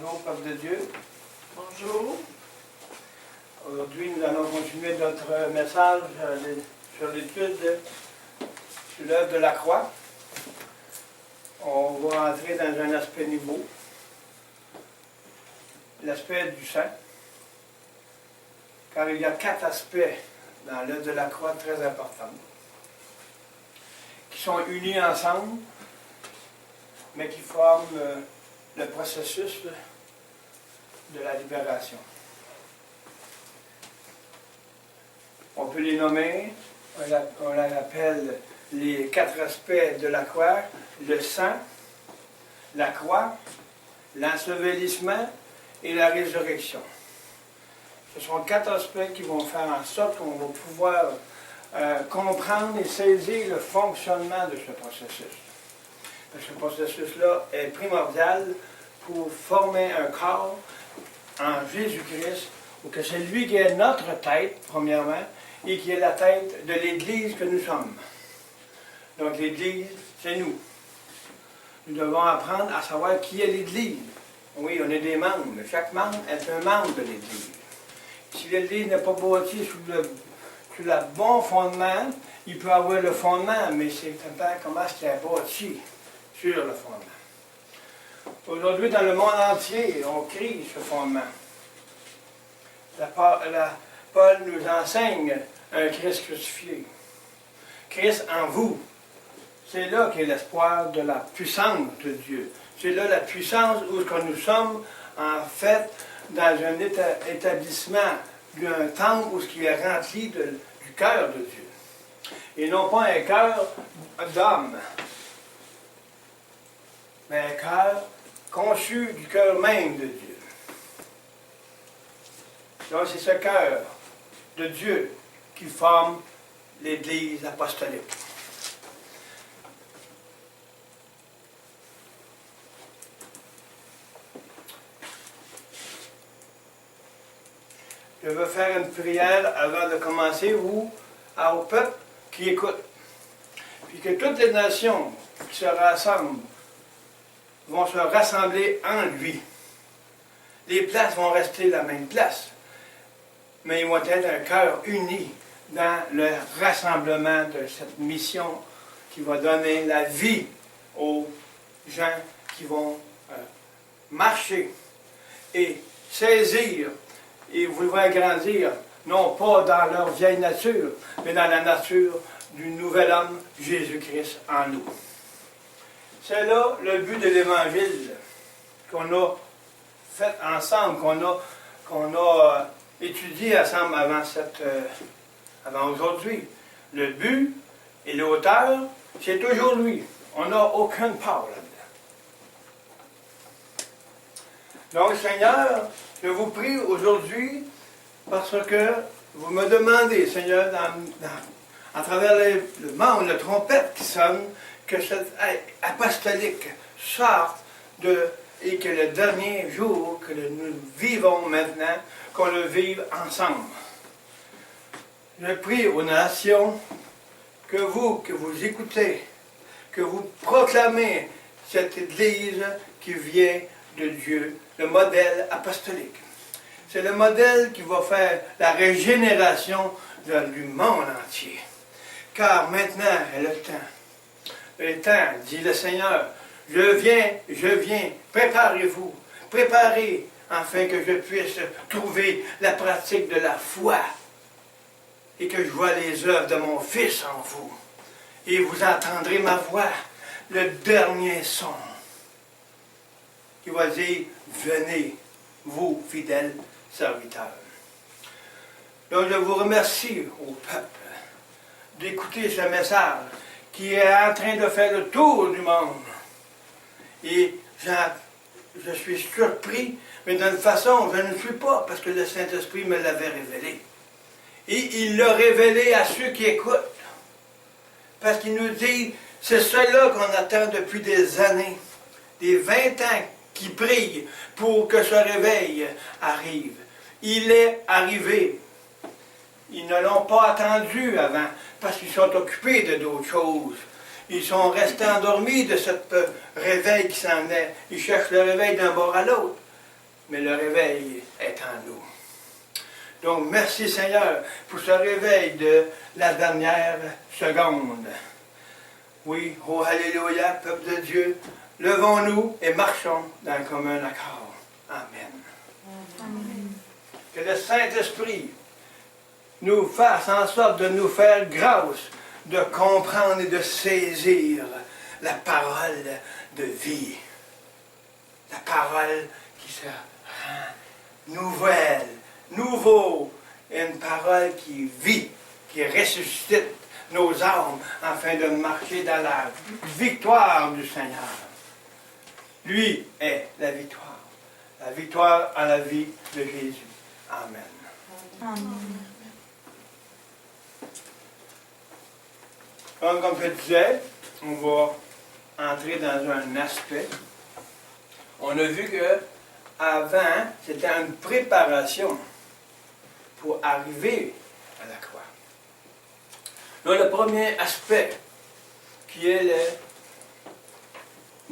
Bonjour, peuple de Dieu. Bonjour. Aujourd'hui, nous allons continuer notre message sur l'étude sur l'œuvre de la croix. On va entrer dans un aspect nouveau, l'aspect du saint, car il y a 4 aspects dans l'œuvre de la croix très importants, qui sont unis ensemble, mais qui forment le processus de la libération. On peut les nommer, on les appelle les 4 aspects de la croix: le sang, la croix, l'ensevelissement et la résurrection. Ce sont 4 aspects qui vont faire en sorte qu'on va pouvoir comprendre et saisir le fonctionnement de ce processus. Parce que ce processus-là est primordial pour former un corps en Jésus-Christ, ou que c'est lui qui est notre tête, premièrement, et qui est la tête de l'Église que nous sommes. Donc l'Église, c'est nous. Nous devons apprendre à savoir qui est l'Église. Oui, on est des membres, mais chaque membre est un membre de l'Église. Si l'Église n'est pas bâtie sur le bon fondement, il peut avoir le fondement, mais c'est comment est-ce qu'il est bâti sur le fondement. Aujourd'hui, dans le monde entier, on crie ce fondement. Paul nous enseigne un Christ crucifié. Christ en vous. C'est là qu'est l'espoir de la puissance de Dieu. C'est là la puissance où nous sommes, en fait, dans un établissement d'un temple où ce qui est rempli du cœur de Dieu. Et non pas un cœur d'homme, mais un cœur conçu du cœur même de Dieu. Donc c'est ce cœur de Dieu qui forme l'Église apostolique. Je veux faire une prière avant de commencer, au peuple qui écoute. Puis que toutes les nations qui se rassemblent vont se rassembler en lui. Les places vont rester la même place, mais ils vont être un cœur uni dans le rassemblement de cette mission qui va donner la vie aux gens qui vont marcher et saisir et vouloir grandir, non pas dans leur vieille nature, mais dans la nature du nouvel homme, Jésus-Christ en nous. C'est là le but de l'Évangile qu'on a fait ensemble, qu'on a étudié ensemble avant aujourd'hui. Le but et l'auteur, c'est toujours lui. On n'a aucune part là-dedans. Donc, Seigneur, je vous prie aujourd'hui, parce que vous me demandez, Seigneur, à travers le monde, la trompette qui sonne, que cette apostolique sorte et que le dernier jour que nous vivons maintenant, qu'on le vive ensemble. Je prie aux nations que vous écoutez, que vous proclamez cette Église qui vient de Dieu, le modèle apostolique. C'est le modèle qui va faire la régénération du monde entier. Car maintenant est le temps. Le temps, dit le Seigneur, je viens, préparez-vous, préparez, afin que je puisse trouver la pratique de la foi et que je vois les œuvres de mon Fils en vous. Et vous entendrez ma voix, le dernier son, qui va dire, venez, vous, fidèles serviteurs. Donc je vous remercie au peuple d'écouter ce message qui est en train de faire le tour du monde. Et je suis surpris, mais d'une façon, je ne suis pas, parce que le Saint-Esprit me l'avait révélé. Et il l'a révélé à ceux qui écoutent. Parce qu'il nous dit, c'est cela qu'on attend depuis des années, des 20 ans qui prient pour que ce réveil arrive. Il est arrivé. Ils ne l'ont pas attendu avant, parce qu'ils sont occupés de d'autres choses. Ils sont restés endormis de ce réveil qui s'en est. Ils cherchent le réveil d'un bord à l'autre. mais le réveil est en nous. Donc, merci Seigneur pour ce réveil de la dernière seconde. Oui, oh Alléluia, peuple de Dieu, levons-nous et marchons d'un commun accord. Amen. Amen. Que le Saint-Esprit nous fasse en sorte de nous faire grâce de comprendre et de saisir la parole de vie. La parole qui se rend nouvelle, nouveau, une parole qui vit, qui ressuscite nos âmes afin de marcher dans la victoire du Seigneur. Lui est la victoire à la vie de Jésus. Amen. Amen. Comme je disais, on va entrer dans un aspect. On a vu que avant, c'était une préparation pour arriver à la croix. Là, le premier aspect qui est le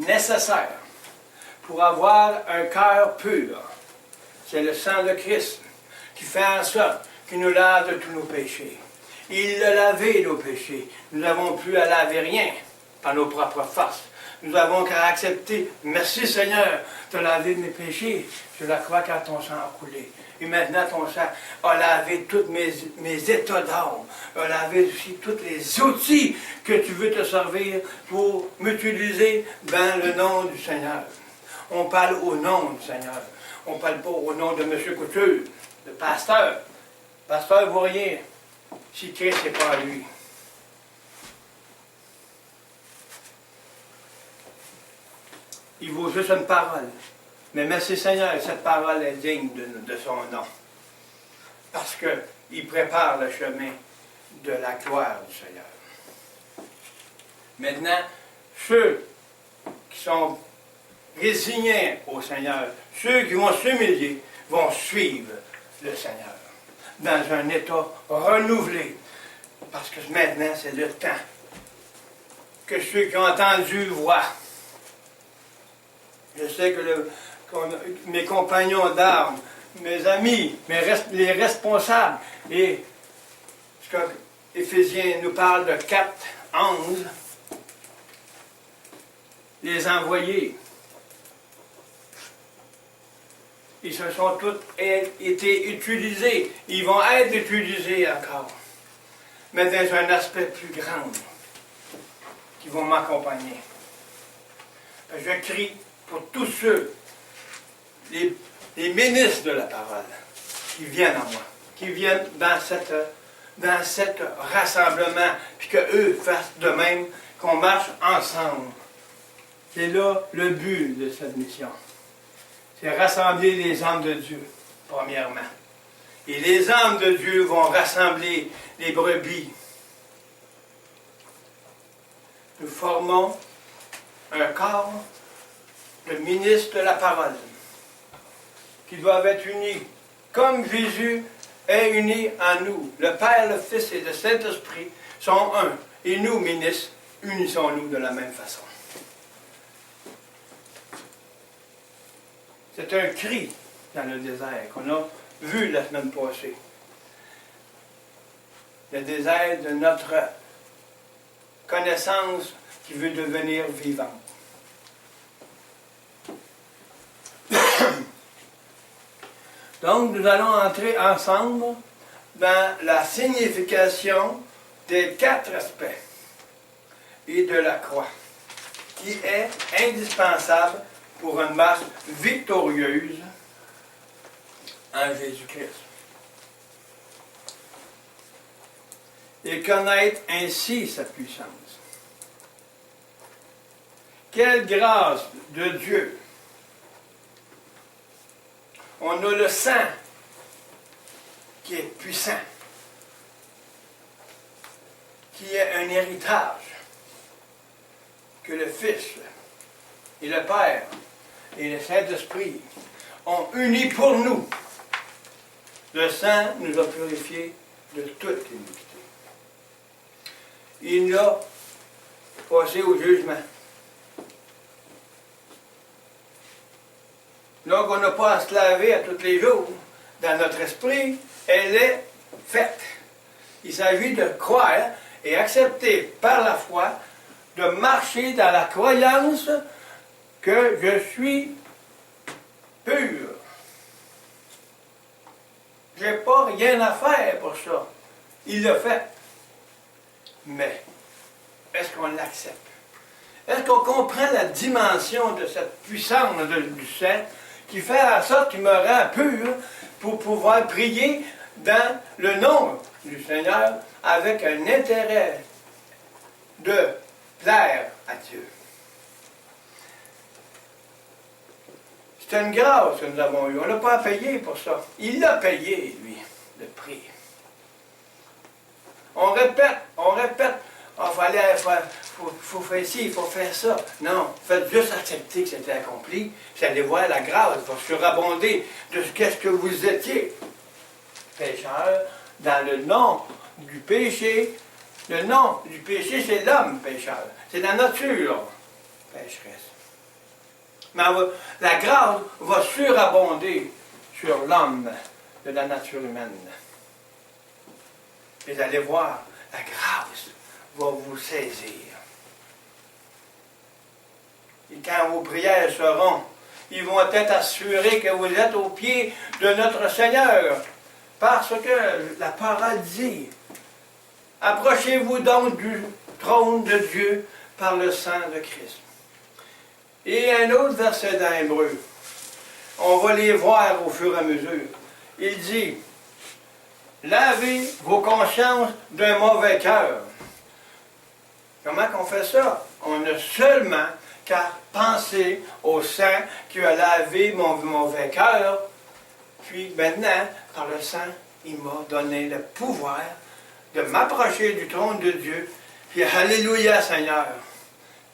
nécessaire pour avoir un cœur pur, c'est le sang de Christ qui fait en sorte qu'il nous lave de tous nos péchés. Il a lavé nos péchés. Nous n'avons plus à laver rien par nos propres forces. Nous avons qu'à accepter. Merci Seigneur de laver mes péchés. Je la crois quand ton sang a coulé. Et maintenant ton sang a lavé tous mes états d'âme. A lavé aussi tous les outils que tu veux te servir pour m'utiliser dans le nom du Seigneur. On parle au nom du Seigneur. On ne parle pas au nom de M. Couture, le pasteur. Le pasteur ne vaut rien si Christ n'est pas à lui. Il vaut juste une parole. Mais merci Seigneur, cette parole est digne de son nom. Parce qu'il prépare le chemin de la gloire du Seigneur. Maintenant, ceux qui sont résignés au Seigneur, ceux qui vont s'humilier, vont suivre le Seigneur dans un état renouvelé. Parce que maintenant, c'est le temps que ceux qui ont entendu voient. Je sais que mes compagnons d'armes, mes amis, les responsables, et ce que Éphésiens nous parle de 4, 11, les envoyés, ils se sont tous été utilisés. Ils vont être utilisés encore. Mais dans un aspect plus grand, qui vont m'accompagner. Je crie pour tous ceux, les ministres de la parole, qui viennent à moi, qui viennent dans cet rassemblement, puis qu'eux fassent de même, qu'on marche ensemble. C'est là le but de cette mission. C'est rassembler les âmes de Dieu, premièrement. Et les âmes de Dieu vont rassembler les brebis. Nous formons un corps de ministres de la parole, qui doivent être unis, comme Jésus est uni en nous. Le Père, le Fils et le Saint-Esprit sont un. Et nous, ministres, unissons-nous de la même façon. C'est un cri dans le désert qu'on a vu la semaine passée. Le désert de notre connaissance qui veut devenir vivante. Donc, nous allons entrer ensemble dans la signification des 4 aspects et de la croix, qui est indispensable pour une marche victorieuse en Jésus-Christ. Et connaître ainsi sa puissance. Quelle grâce de Dieu! On a le sang qui est puissant, qui est un héritage que le Fils et le Père et le Saint-Esprit ont uni pour nous. Le sang nous a purifiés de toute iniquité. Il nous a passé au jugement. Donc, on n'a pas à se laver à tous les jours. Dans notre esprit, elle est faite. Il s'agit de croire et accepter par la foi de marcher dans la croyance que je suis pur. Je n'ai pas rien à faire pour ça. Il l'a fait. Mais, est-ce qu'on l'accepte? Est-ce qu'on comprend la dimension de cette puissance du sang qui fait en sorte qu'il me rend pur pour pouvoir prier dans le nom du Seigneur avec un intérêt de plaire à Dieu? C'est une grâce que nous avons eue. On n'a pas à payer pour ça. Il l'a payé, lui, le prix. On répète. Faut faire ci, il faut faire ça. Non, faites juste accepter que c'était accompli. Vous allez voir, la grâce va surabonder de ce qu'est-ce que vous étiez. Pécheur, dans le nom du péché. Le nom du péché, c'est l'homme pécheur. C'est la nature pécheresse. Mais la grâce va surabonder sur l'homme de la nature humaine. Et vous allez voir, la grâce va vous saisir. Et quand vos prières seront, ils vont être assurés que vous êtes au pied de notre Seigneur. Parce que la parole dit, approchez-vous donc du trône de Dieu par le sang de Christ. Et un autre verset dans Hébreu, on va les voir au fur et à mesure. Il dit, lavez vos consciences d'un mauvais cœur. Comment qu'on fait ça? On a seulement qu'à penser au sang qui a lavé mon mauvais cœur. Puis maintenant, par le sang, il m'a donné le pouvoir de m'approcher du trône de Dieu. Puis alléluia Seigneur,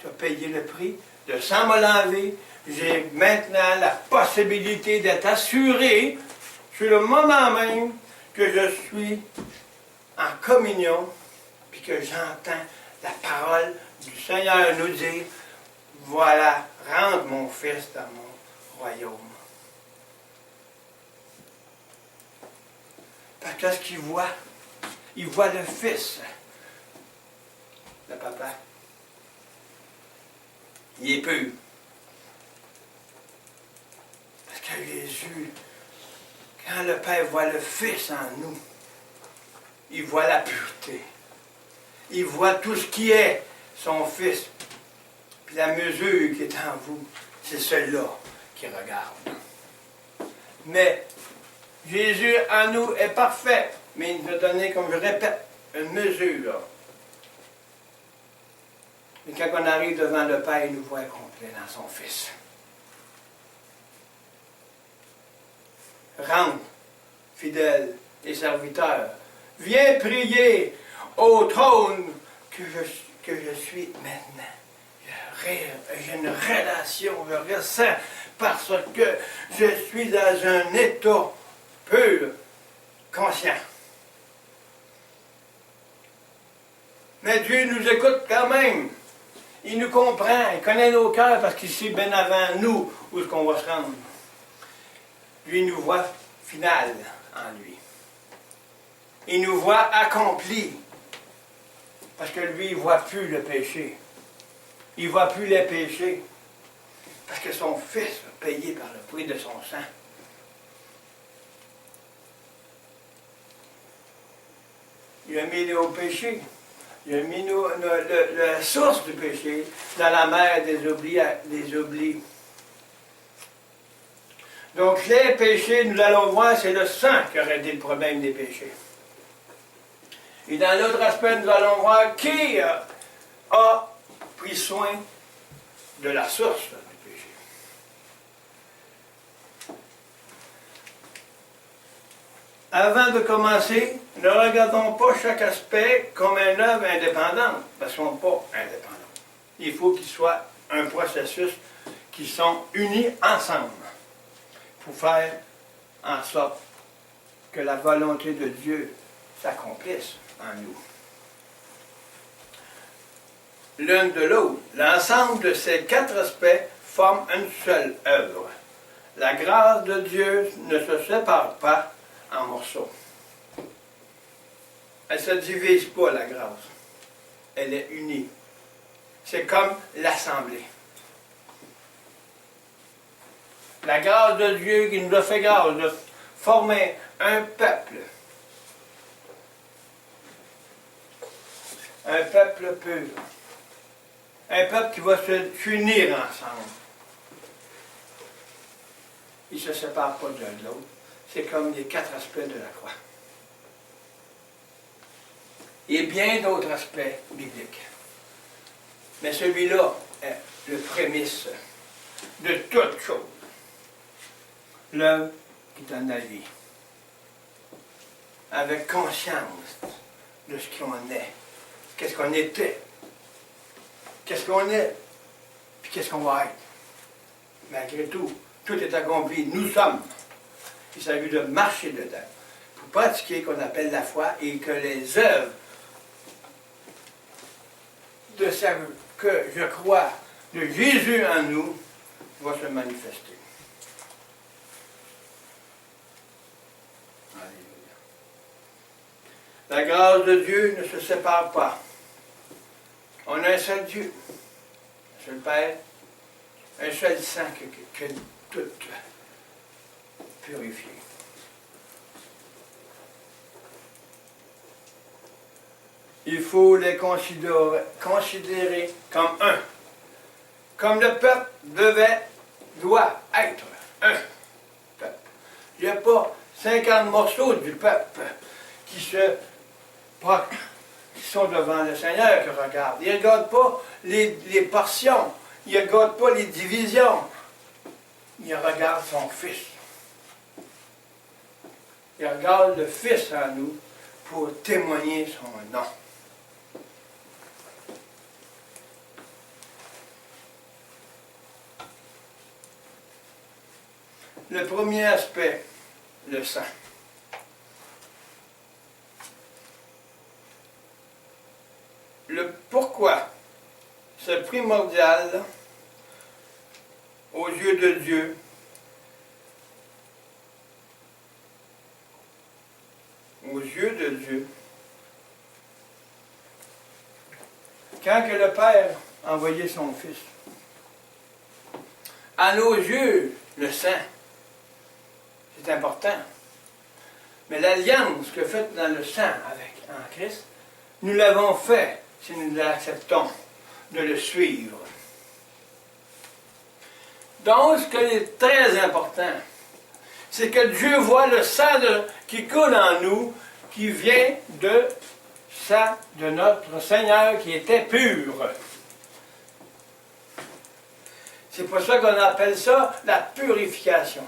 tu as payé le prix, le sang m'a lavé. J'ai maintenant la possibilité d'être assuré sur le moment même que je suis en communion, puis que j'entends la parole du Seigneur nous dire, voilà, rentre mon fils dans mon royaume. Parce qu'est-ce qu'il voit? Il voit le fils, le papa. Il est pur. Parce que Jésus, quand le Père voit le Fils en nous, il voit la pureté. Il voit tout ce qui est son Fils. Puis la mesure qui est en vous, c'est celle-là qui regarde. Mais Jésus en nous est parfait, mais il nous a donné, comme je répète, une mesure. Mais quand on arrive devant le Père, il nous voit complet dans son Fils. Rentre, fidèle et serviteur. Viens prier au trône que je suis maintenant. J'ai une relation, je ressens parce que je suis dans un état pur, conscient. Mais Dieu nous écoute quand même. Il nous comprend, il connaît nos cœurs parce qu'il sait bien avant nous où est-ce qu'on va se rendre. Lui nous voit final en lui. Il nous voit accompli. Parce que lui, il ne voit plus le péché. Il ne voit plus les péchés. Parce que son Fils a payé par le prix de son sang. Il a mis au péché. Il a mis la source du péché dans la mer des oublis. Donc les péchés, nous allons voir, c'est le sang qui a réglé le problème des péchés. Et dans l'autre aspect, nous allons voir qui a pris soin de la source du péché. Avant de commencer, ne regardons pas chaque aspect comme une œuvre indépendante, parce qu'ils ne sont pas indépendants. Il faut qu'ils soient un processus qui sont unis ensemble pour faire en sorte que la volonté de Dieu s'accomplisse en nous. L'un de l'autre, l'ensemble de ces quatre aspects forment une seule œuvre. La grâce de Dieu ne se sépare pas en morceaux. Elle ne se divise pas, la grâce. Elle est unie. C'est comme l'assemblée. La grâce de Dieu qui nous a fait grâce de former un peuple. Un peuple pur. Un peuple qui va s'unir ensemble. Ils ne se séparent pas l'un de l'autre. C'est comme les 4 aspects de la croix. Et bien d'autres aspects bibliques. Mais celui-là est le prémisse de toute chose. L'œuvre qui donne la vie. Avec conscience de ce qu'on est. Qu'est-ce qu'on était. Qu'est-ce qu'on est. Puis qu'est-ce qu'on va être. Malgré tout, tout est accompli. Nous sommes. Il s'agit de marcher dedans. Pour pratiquer ce qu'on appelle la foi et que les œuvres de ce que je crois de Jésus en nous vont se manifester. Alléluia. La grâce de Dieu ne se sépare pas. On a un seul Dieu, un seul Père, un seul sang que tout purifié. Il faut les considérer comme un. Comme le peuple doit être un peuple. Il n'y a pas 50 morceaux du peuple qui sont devant le Seigneur qui regardent. Il ne regarde pas les portions. Il ne regarde pas les divisions. Il regarde son Fils. Il regarde le Fils en nous pour témoigner son nom. Le premier aspect, le sang. Le pourquoi, c'est primordial aux yeux de Dieu. Aux yeux de Dieu. Quand que le Père a envoyé son Fils, à nos yeux, le sang, c'est important. Mais l'alliance que faite dans le sang en Christ, nous l'avons fait si nous acceptons de le suivre. Donc, ce qui est très important, c'est que Dieu voit le sang qui coule en nous, qui vient de sang de notre Seigneur qui était pur. C'est pour ça qu'on appelle ça la purification.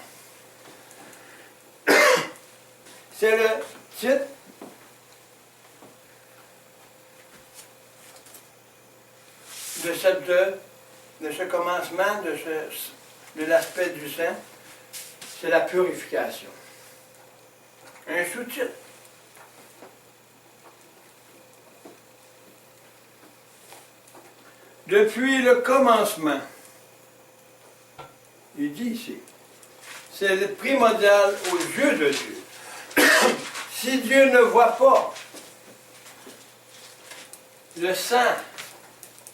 C'est le titre de ce commencement, de l'aspect du sang, c'est la purification. Un sous-titre. Depuis le commencement, il dit ici, c'est le primordial aux yeux de Dieu. Si Dieu ne voit pas le sang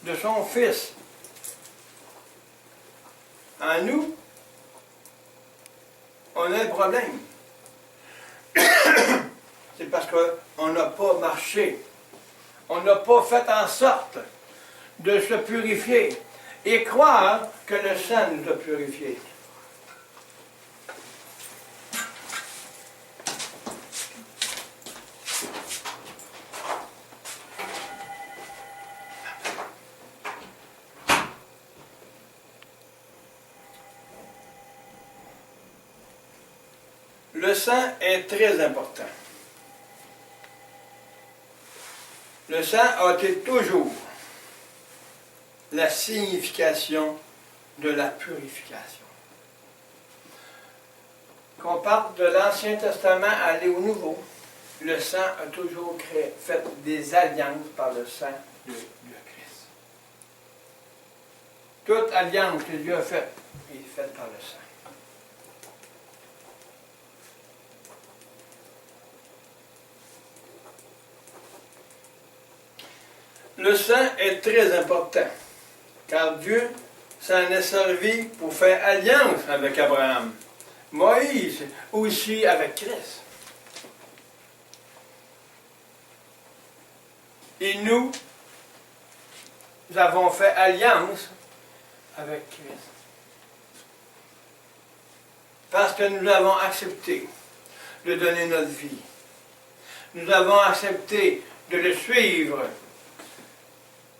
de son Fils en nous, on a un problème. C'est parce qu'on n'a pas marché. On n'a pas fait en sorte de se purifier et croire que le sang nous a purifiés. Le sang est très important. Le sang a été toujours la signification de la purification. Qu'on parte de l'Ancien Testament à aller au Nouveau, le sang a toujours fait des alliances par le sang de Christ. Toute alliance que Dieu a faite est faite par le sang. Le sang est très important, car Dieu s'en est servi pour faire alliance avec Abraham, Moïse, aussi avec Christ. Et nous avons fait alliance avec Christ. Parce que nous avons accepté de donner notre vie. Nous avons accepté de le suivre,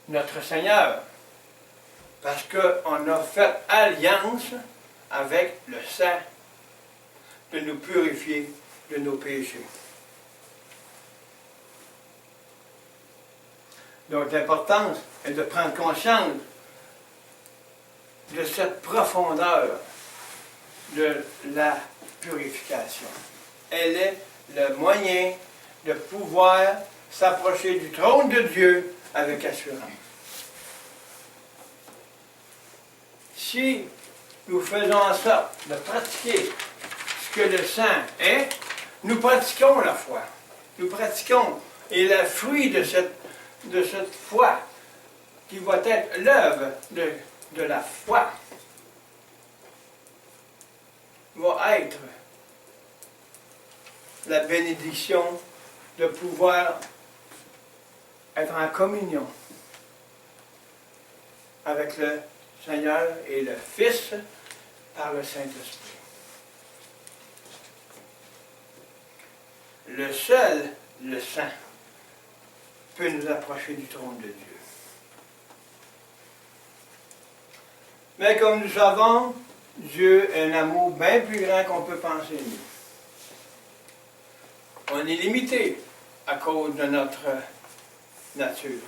notre Seigneur, parce qu'on a fait alliance avec le sang de nous purifier de nos péchés. Donc l'importance est de prendre conscience de cette profondeur de la purification. Elle est le moyen de pouvoir s'approcher du trône de Dieu avec assurance. Si nous faisons en sorte de pratiquer ce que le sang est, nous pratiquons la foi. Nous pratiquons. Et le fruit de cette foi, qui va être l'œuvre de la foi, va être la bénédiction de pouvoir être en communion avec le Seigneur et le Fils par le Saint-Esprit. Le seul, le sang, peut nous approcher du trône de Dieu. Mais comme nous savons, Dieu a un amour bien plus grand qu'on peut penser nous. On est limité à cause de notre nature.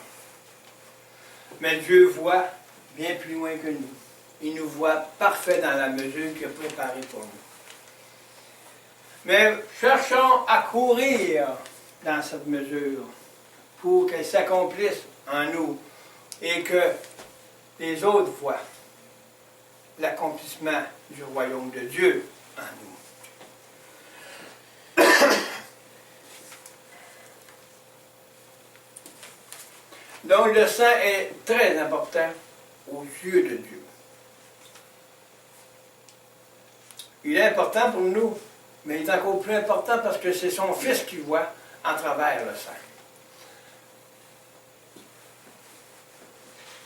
Mais Dieu voit bien plus loin que nous. Il nous voit parfait dans la mesure qu'il a préparée pour nous. Mais cherchons à courir dans cette mesure pour qu'elle s'accomplisse en nous et que les autres voient l'accomplissement du royaume de Dieu en nous. Donc le sang est très important aux yeux de Dieu. Il est important pour nous, mais il est encore plus important parce que c'est son Fils qui voit en travers le sang.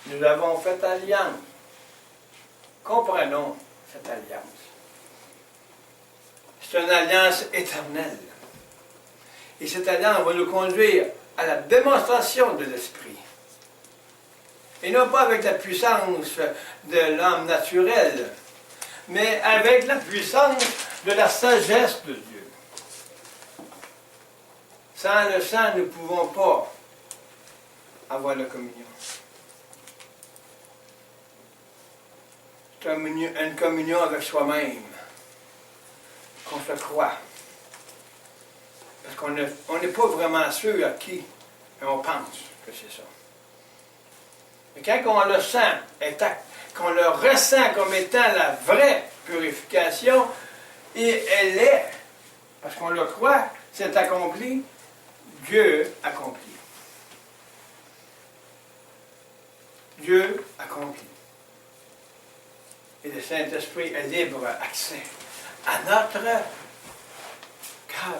Nous avons fait alliance. Comprenons cette alliance. C'est une alliance éternelle. Et cette alliance va nous conduire à la démonstration de l'Esprit. Et non pas avec la puissance de l'homme naturel, mais avec la puissance de la sagesse de Dieu. Sans le sang, nous ne pouvons pas avoir la communion. C'est une communion avec soi-même, qu'on se croit. Parce qu'on n'est pas vraiment sûr à qui, mais on pense que c'est ça. Et quand on le sent, qu'on le ressent comme étant la vraie purification, et elle est, parce qu'on le croit, c'est accompli, Dieu accomplit. Dieu accomplit. Et le Saint-Esprit a libre accès à notre cœur.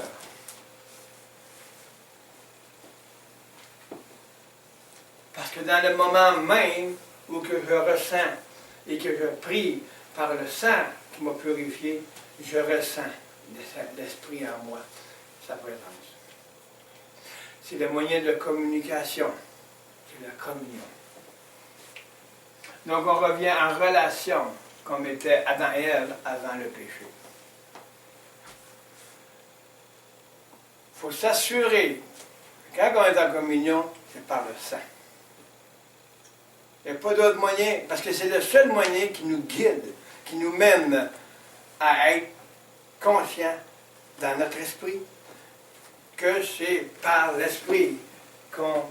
Parce que dans le moment même où que je ressens et que je prie par le sang qui m'a purifié, je ressens l'Esprit en moi, sa présence. C'est le moyen de communication, c'est la communion. Donc on revient en relation comme était Adam et Ève avant le péché. Il faut s'assurer que quand on est en communion, c'est par le sang. Il n'y a pas d'autre moyen, parce que c'est le seul moyen qui nous guide, qui nous mène à être conscients dans notre esprit que c'est par l'esprit qu'on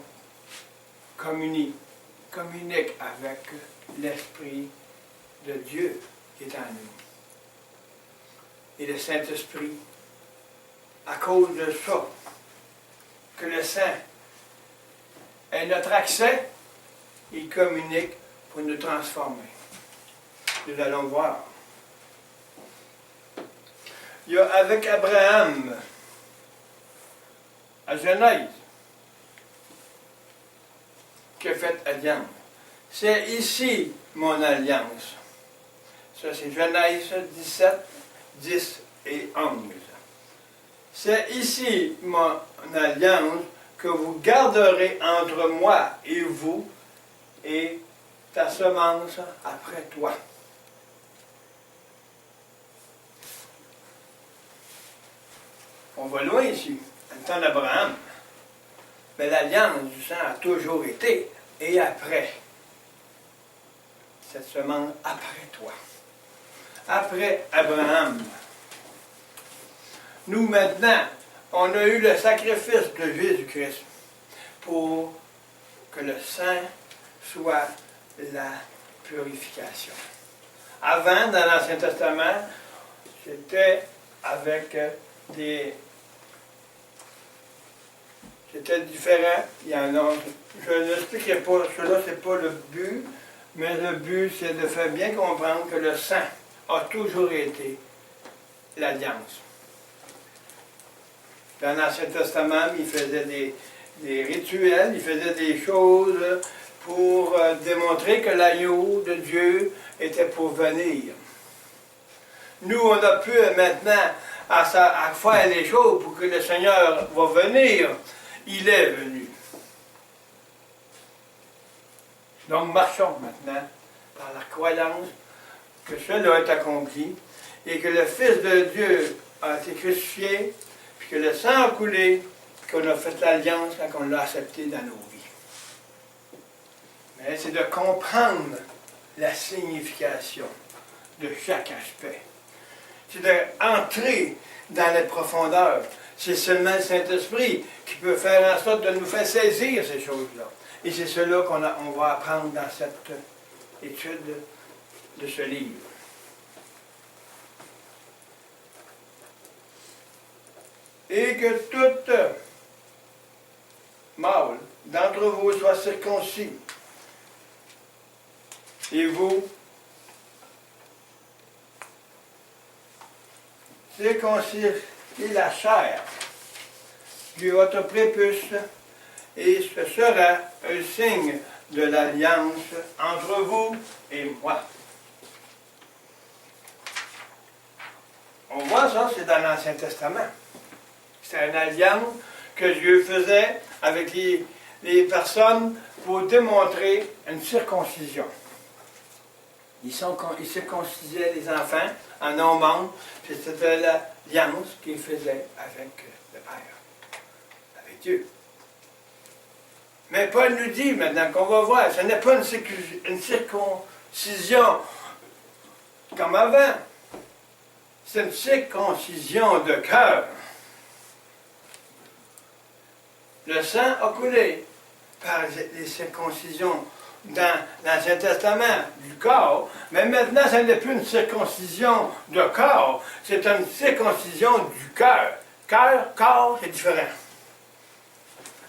communique avec l'Esprit de Dieu qui est en nous. Et le Saint-Esprit, à cause de ça, que le sang est notre accès. Il communique pour nous transformer. Nous allons voir. Il y a avec Abraham, à Genèse, qui a fait alliance. C'est ici mon alliance. Ça, c'est Genèse 17, 10 et 11. C'est ici mon alliance que vous garderez entre moi et vous et ta semence après toi. On va loin ici, dans le temps d'Abraham. Mais l'alliance du sang a toujours été, et après. Cette semence après toi. Après Abraham. Nous maintenant, on a eu le sacrifice de Jésus-Christ pour que le sang soit la purification. Avant, dans l'Ancien Testament, c'était avec c'était différent. Il y en a, je n'expliquerai pas, cela c'est pas le but, mais le but c'est de faire bien comprendre que le sang a toujours été l'alliance. Dans l'Ancien Testament, il faisait des rituels, il faisait des choses pour démontrer que l'agneau de Dieu était pour venir. Nous, on a pu maintenant à faire les choses pour que le Seigneur va venir. Il est venu. Donc, marchons maintenant par la croyance que cela est accompli et que le Fils de Dieu a été crucifié, puis que le sang a coulé, puis qu'on a fait l'alliance quand on l'a accepté dans nos vies. Mais c'est de comprendre la signification de chaque aspect. C'est d'entrer dans les profondeurs. C'est seulement le Saint-Esprit qui peut faire en sorte de nous faire saisir ces choses-là. Et c'est cela qu'on va apprendre dans cette étude de ce livre. Et que tout mâle d'entre vous soit circoncis. Et vous, circoncis la chair de votre prépuce, et ce sera un signe de l'alliance entre vous et moi. On voit ça, c'est dans l'Ancien Testament. C'est une alliance que Dieu faisait avec les personnes pour démontrer une circoncision. Ils circoncisaient les enfants en nombre, puis c'était l'alliance qu'ils faisaient avec le Père, avec Dieu. Mais Paul nous dit maintenant qu'on va voir, ce n'est pas une circoncision comme avant, c'est une circoncision de cœur. Le sang a coulé par les circoncisions dans l'Ancien Testament du corps, mais maintenant ce n'est plus une circoncision de corps, c'est une circoncision du cœur. Cœur, corps, c'est différent.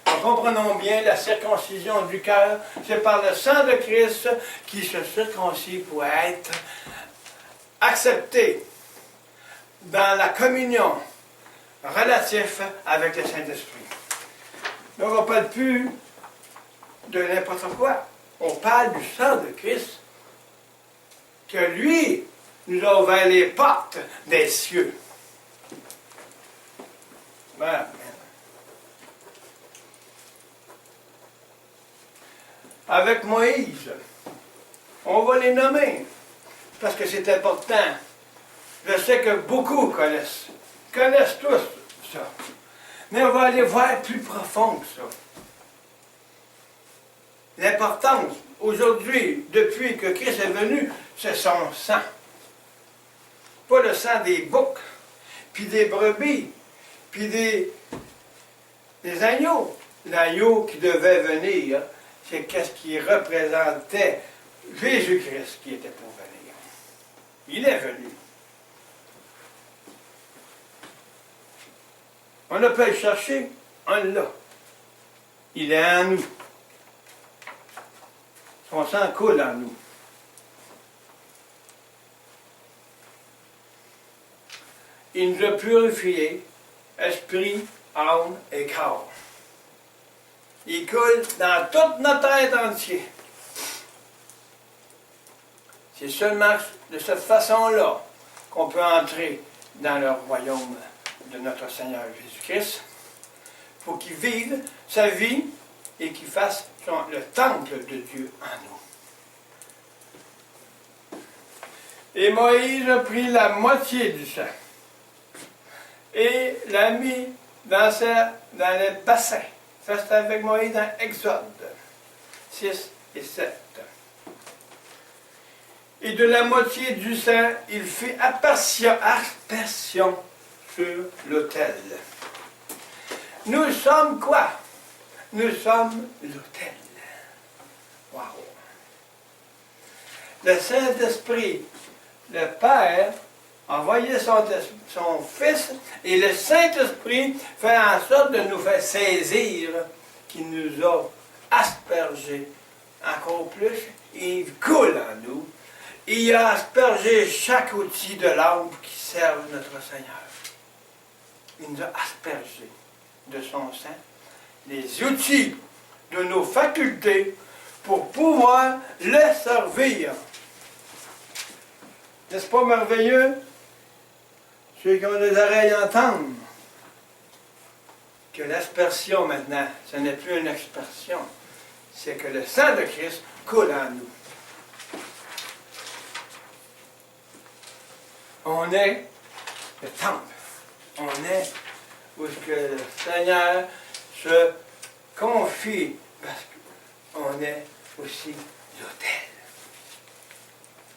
En comprenons bien, la circoncision du cœur, c'est par le sang de Christ qui se circoncit pour être accepté dans la communion relative avec le Saint-Esprit. Donc on ne parle plus de n'importe quoi. On parle du sang de Christ, que lui nous a ouvert les portes des cieux. Voilà. Avec Moïse, on va les nommer, parce que c'est important. Je sais que beaucoup connaissent tous ça. Mais on va aller voir plus profond que ça. L'importance, aujourd'hui, depuis que Christ est venu, c'est son sang. Pas le sang des boucs, puis des brebis, puis des agneaux. L'agneau qui devait venir, c'est qu'est-ce qui représentait Jésus-Christ qui était pour venir. Il est venu. On ne peut le chercher, on l'a. Il est en nous. Son sang coule en nous. Il nous a purifiés, esprit, âme et corps. Il coule dans toute notre être entier. C'est seulement de cette façon-là qu'on peut entrer dans le royaume de notre Seigneur Jésus-Christ pour qu'il vive sa vie et qu'il fasse le temple de Dieu en nous. Et Moïse a pris la moitié du sang et l'a mis dans le bassin. Ça, c'est avec Moïse dans Exode 6 et 7. Et de la moitié du sang, il fit aspersion sur l'autel. Nous sommes quoi? Nous sommes l'autel. Wow! Le Saint-Esprit, le Père, a envoyé son Fils, et le Saint-Esprit fait en sorte de nous faire saisir qu'il nous a aspergé encore plus, et il coule en nous. Il a aspergé chaque outil de l'âme qui serve notre Seigneur. Il nous a aspergé de son sang les outils de nos facultés pour pouvoir le servir. N'est-ce pas merveilleux? Ceux qui ont des oreilles entendent que l'aspersion maintenant, ce n'est plus une expression, c'est que le sang de Christ coule en nous. On est le temple. On est où est-ce que le Seigneur se confie, parce qu'on est aussi l'autel.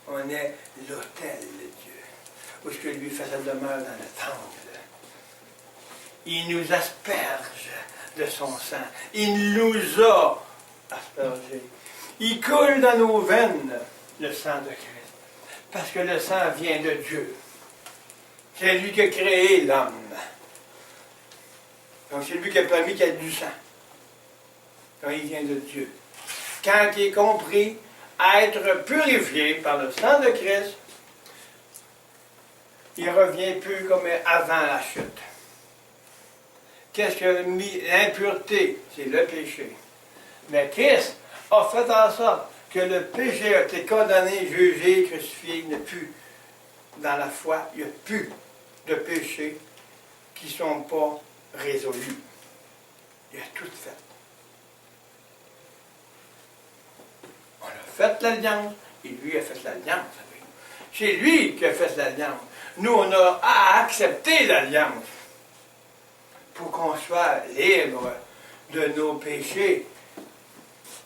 On est l'autel de Dieu. Où est-ce que lui fait sa demeure dans le temple. Il nous asperge de son sang. Il nous a aspergés. Il coule dans nos veines le sang de Christ. Parce que le sang vient de Dieu. C'est lui qui a créé l'homme. Donc c'est lui qui a permis qu'il y ait du sang. Donc il vient de Dieu. Quand il est compris à être purifié par le sang de Christ, il ne revient plus comme avant la chute. Qu'est-ce qui a mis l'impureté? C'est le péché. Mais Christ a fait en sorte que le péché a été condamné, jugé, crucifié. Il n'y a plus, dans la foi, il n'y a plus de péchés qui ne sont pas résolus. Il a tout fait. On a fait l'alliance, et lui a fait l'alliance avec nous. C'est lui qui a fait l'alliance. Nous, on a à accepter l'alliance pour qu'on soit libre de nos péchés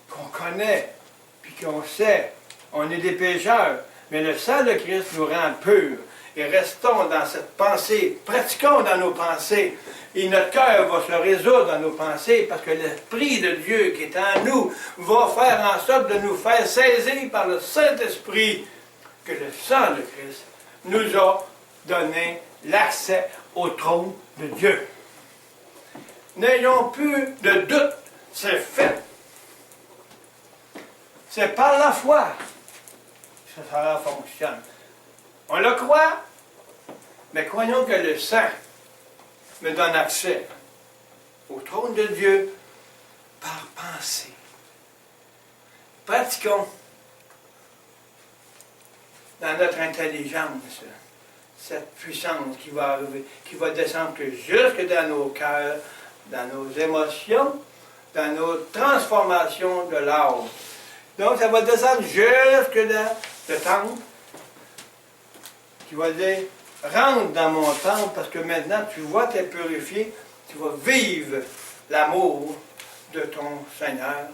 qu'on connaît, puis qu'on sait. On est des pécheurs, mais le sang de Christ nous rend purs. Et restons dans cette pensée, pratiquons dans nos pensées, et notre cœur va se résoudre dans nos pensées, parce que l'Esprit de Dieu qui est en nous va faire en sorte de nous faire saisir par le Saint-Esprit que le sang de Christ nous a donné l'accès au trône de Dieu. N'ayons plus de doute, c'est fait. C'est par la foi que ça fonctionne. On le croit, mais croyons que le sang me donne accès au trône de Dieu par pensée. Pratiquons dans notre intelligence cette puissance qui va arriver, qui va descendre jusque dans nos cœurs, dans nos émotions, dans nos transformations de l'âme. Donc ça va descendre jusque dans le temple, qui va dire, rentre dans mon temple, parce que maintenant tu vois, tu es purifié, tu vas vivre l'amour de ton Seigneur,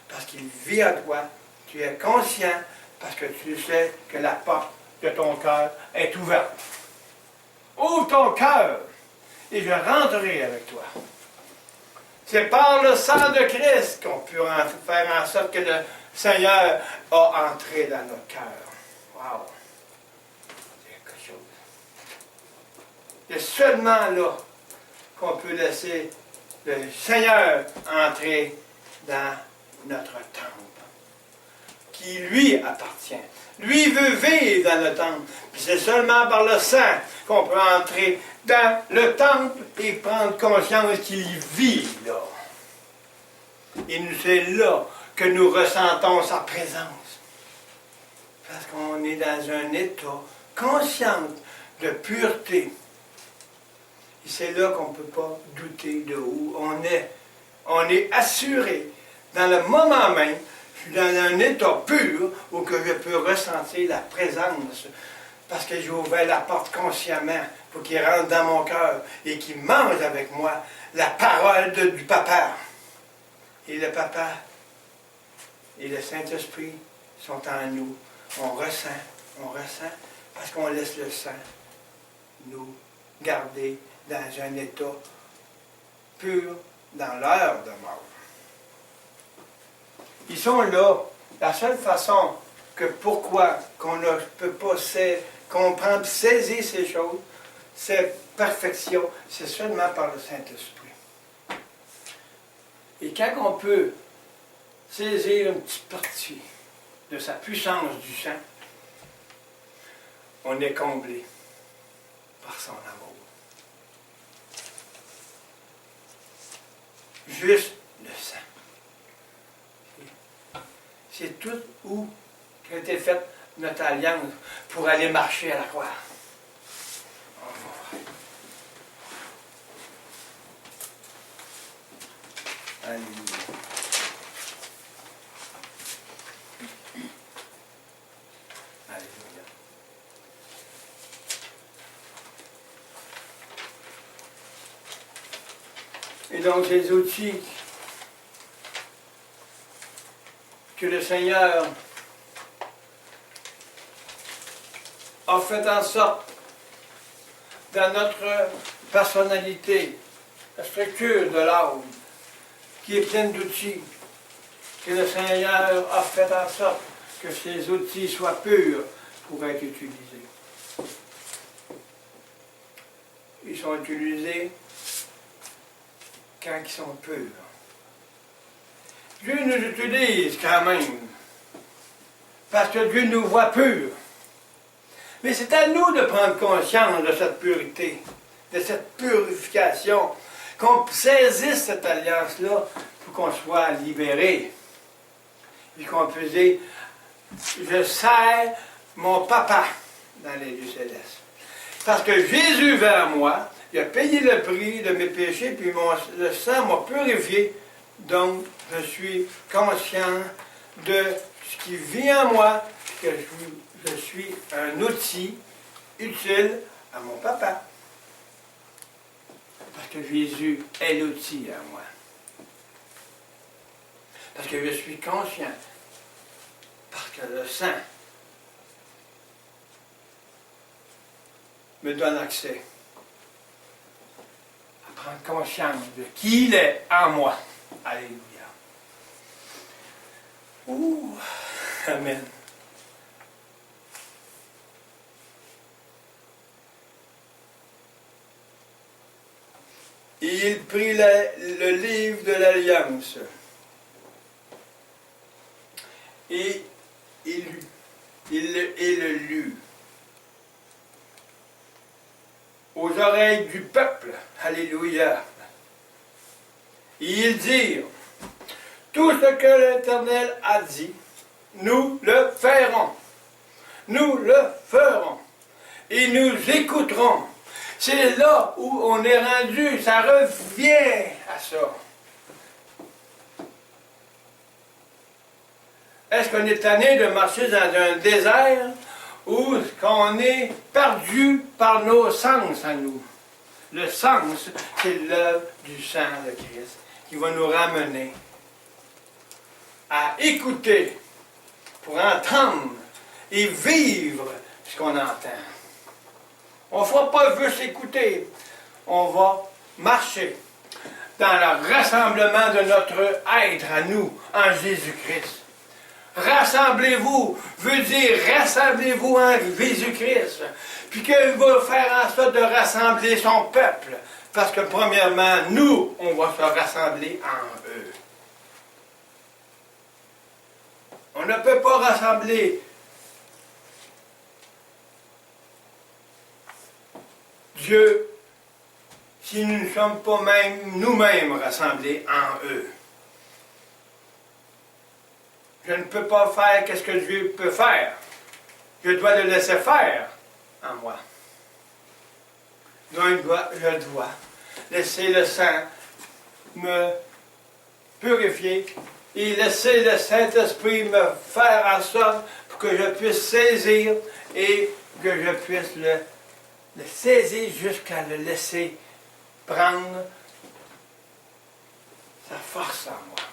parce qu'il vit en toi, tu es conscient, parce que tu sais que la porte de ton cœur est ouverte. Ouvre ton cœur, et je rentrerai avec toi. C'est par le sang de Christ qu'on peut faire en sorte que le Seigneur a entré dans notre cœur. Wow! C'est seulement là qu'on peut laisser le Seigneur entrer dans notre temple. qui lui appartient. Lui veut vivre dans le temple. Puis c'est seulement par le sang qu'on peut entrer dans le temple et prendre conscience qu'il vit là. Et c'est là que nous ressentons sa présence. Parce qu'on est dans un état conscient de pureté. Et c'est là qu'on ne peut pas douter de où on est. On est assuré. Dans le moment même, je suis dans un état pur où que je peux ressentir la présence. Parce que j'ai ouvert la porte consciemment pour qu'il rentre dans mon cœur et qu'il mange avec moi la parole du Papa. Et le Papa et le Saint-Esprit sont en nous. On ressent, parce qu'on laisse le sang nous garder dans un état pur dans l'heure de mort. Ils sont là. La seule façon que pourquoi qu'on ne peut pas comprendre, saisir ces choses, cette perfection, c'est seulement par le Saint-Esprit. Et quand on peut saisir une petite partie de sa puissance du sang, on est comblé par son amour. Juste le sang. C'est tout où a été faite notre alliance pour aller marcher à la croix. On va voir. Alléluia. Alléluia. Et donc, ces outils que le Seigneur a fait en sorte, dans notre personnalité, la structure de l'âme, qui est pleine d'outils, que le Seigneur a fait en sorte que ces outils soient purs pour être utilisés. Ils sont utilisés quand ils sont purs. Dieu nous utilise quand même, parce que Dieu nous voit purs. Mais c'est à nous de prendre conscience de cette pureté, de cette purification, qu'on saisisse cette alliance-là pour qu'on soit libéré. Et qu'on puisse dire, je sers mon Papa dans les lieux célestes. Parce que Jésus vers moi, il a payé le prix de mes péchés, puis le sang m'a purifié. Donc, je suis conscient de ce qui vit en moi, que je suis un outil utile à mon Papa. Parce que Jésus est l'outil à moi. Parce que je suis conscient. Parce que le sang me donne accès à prendre conscience de qui il est en moi. Alléluia. Ouh, Amen. Et il prit le livre de l'Alliance et il le lut aux oreilles du peuple. Alléluia. Et ils dirent, tout ce que l'Éternel a dit, nous le ferons. Nous le ferons. Et nous écouterons. C'est là où on est rendu, ça revient à ça. Est-ce qu'on est tanné de marcher dans un désert où on est perdu par nos sens à nous? Le sens, c'est l'œuvre du sang de Christ qui va nous ramener à écouter pour entendre et vivre ce qu'on entend. On ne fera pas juste écouter, on va marcher dans le rassemblement de notre être à nous en Jésus-Christ. Rassemblez-vous veut dire rassemblez-vous en Jésus-Christ. Puis qu'il va faire en sorte de rassembler son peuple. Parce que premièrement, nous, on va se rassembler en eux. On On ne peut pas rassembler Dieu si nous ne sommes pas même nous-mêmes rassemblés en eux. Je ne peux pas faire ce que Dieu peut faire. Je dois le laisser faire en moi. Donc, je dois laisser le sang me purifier et laisser le Saint-Esprit me faire en sorte pour que je puisse saisir et que je puisse le saisir jusqu'à le laisser prendre sa force en moi.